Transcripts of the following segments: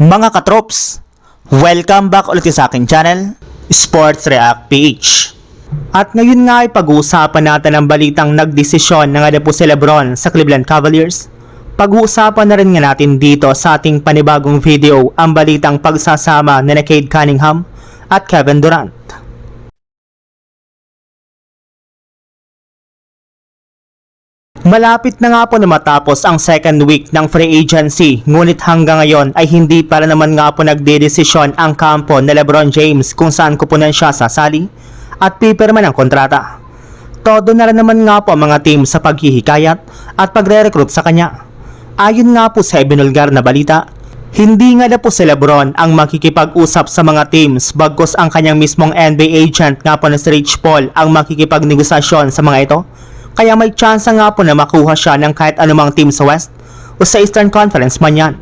Mga katrops, welcome back ulit sa aking channel, Sports React PH. At ngayon nga ay pag-uusapan natin ang balitang nagdesisyon na nga po si Lebron sa Cleveland Cavaliers. Pag-uusapan na rin nga natin dito sa ating panibagong video ang balitang pagsasama ni Cade Cunningham at Kevin Durant. Malapit na nga po na matapos ang second week ng free agency, ngunit hanggang ngayon ay hindi para naman nga po nagdedesisyon ang kampo ni Lebron James kung saan kupunan siya sasali at pipirma ng kontrata. Todo na rin naman nga po ang mga team sa paghihikayat at pagre-recruit sa kanya. Ayon nga po sa ibinulgar na balita, hindi nga na po si Lebron ang makikipag-usap sa mga teams bagkus ang kanyang mismong NBA agent nga po na si Rich Paul ang makikipagnegosasyon sa mga ito. Kaya may chance nga po na makuha siya ng kahit anumang team sa West o sa Eastern Conference man yan.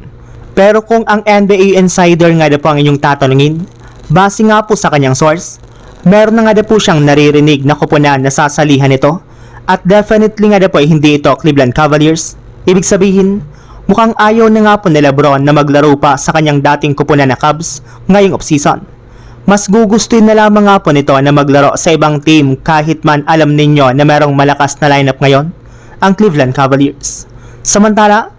Pero kung ang NBA insider nga na po ang inyong tatanungin, base nga po sa kanyang source, meron na nga na po siyang naririnig na kupunan na sasalihan ito at definitely nga na po ay hindi ito Cleveland Cavaliers. Ibig sabihin, mukhang ayaw na nga po ni Lebron na maglaro pa sa kanyang dating kupunan na Cavs ngayong offseason. Mas gugustuhin na lamang nga po nito na maglaro sa ibang team kahit man alam ninyo na merong malakas na lineup ngayon, ang Cleveland Cavaliers. Samantala,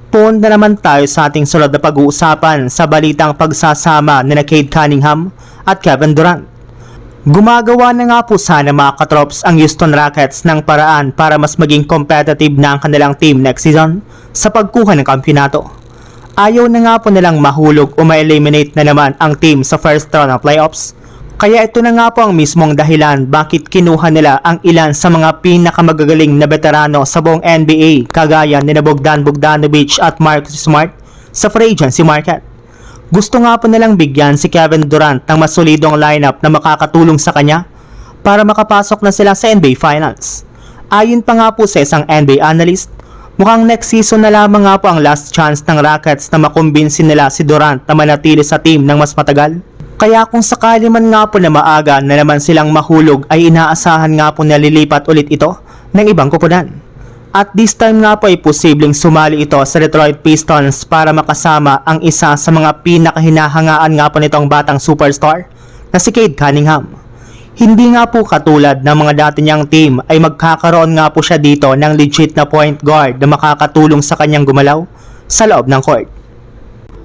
punta naman tayo sa ating sunod na pag-uusapan sa balitang pagsasama ni Cade Cunningham at Kevin Durant. Gumagawa na nga po sana mga katrops ang Houston Rockets ng paraan para mas maging competitive na ang kanilang team next season sa pagkuha ng kampyonato. Ayaw na nga po nilang mahulog o ma-eliminate na naman ang team sa first round ng playoffs. Kaya ito na nga po ang mismong dahilan bakit kinuha nila ang ilan sa mga pinakamagagaling na veterano sa buong NBA kagaya ni Bogdan Bogdanovic at Marcus Smart sa free agency market. Gusto nga po nilang bigyan si Kevin Durant ng mas solidong lineup na makakatulong sa kanya para makapasok na sila sa NBA Finals. Ayon pa nga po sa isang NBA analyst, mukhang next season na lamang nga po ang last chance ng Rockets na makumbinsin nila si Durant na manatili sa team ng mas matagal. Kaya kung sakali man nga po na maaga na naman silang mahulog ay inaasahan nga po na lilipat ulit ito ng ibang kupunan. At this time nga po ay posibleng sumali ito sa Detroit Pistons para makasama ang isa sa mga pinakahinahangaan nga po nitong batang superstar na si Cade Cunningham. Hindi nga po katulad ng mga dati niyang team ay magkakaroon nga po siya dito ng legit na point guard na makakatulong sa kanyang gumalaw sa loob ng court.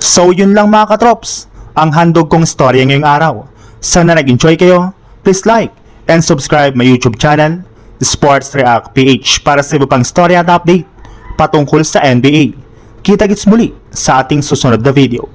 So yun lang mga katrops, ang handog kong storya ngayong araw. Sana nag-enjoy kayo, please like and subscribe my YouTube channel, Sports React PH para sa iba pang storya at update patungkol sa NBA. Kita-kits muli sa ating susunod na video.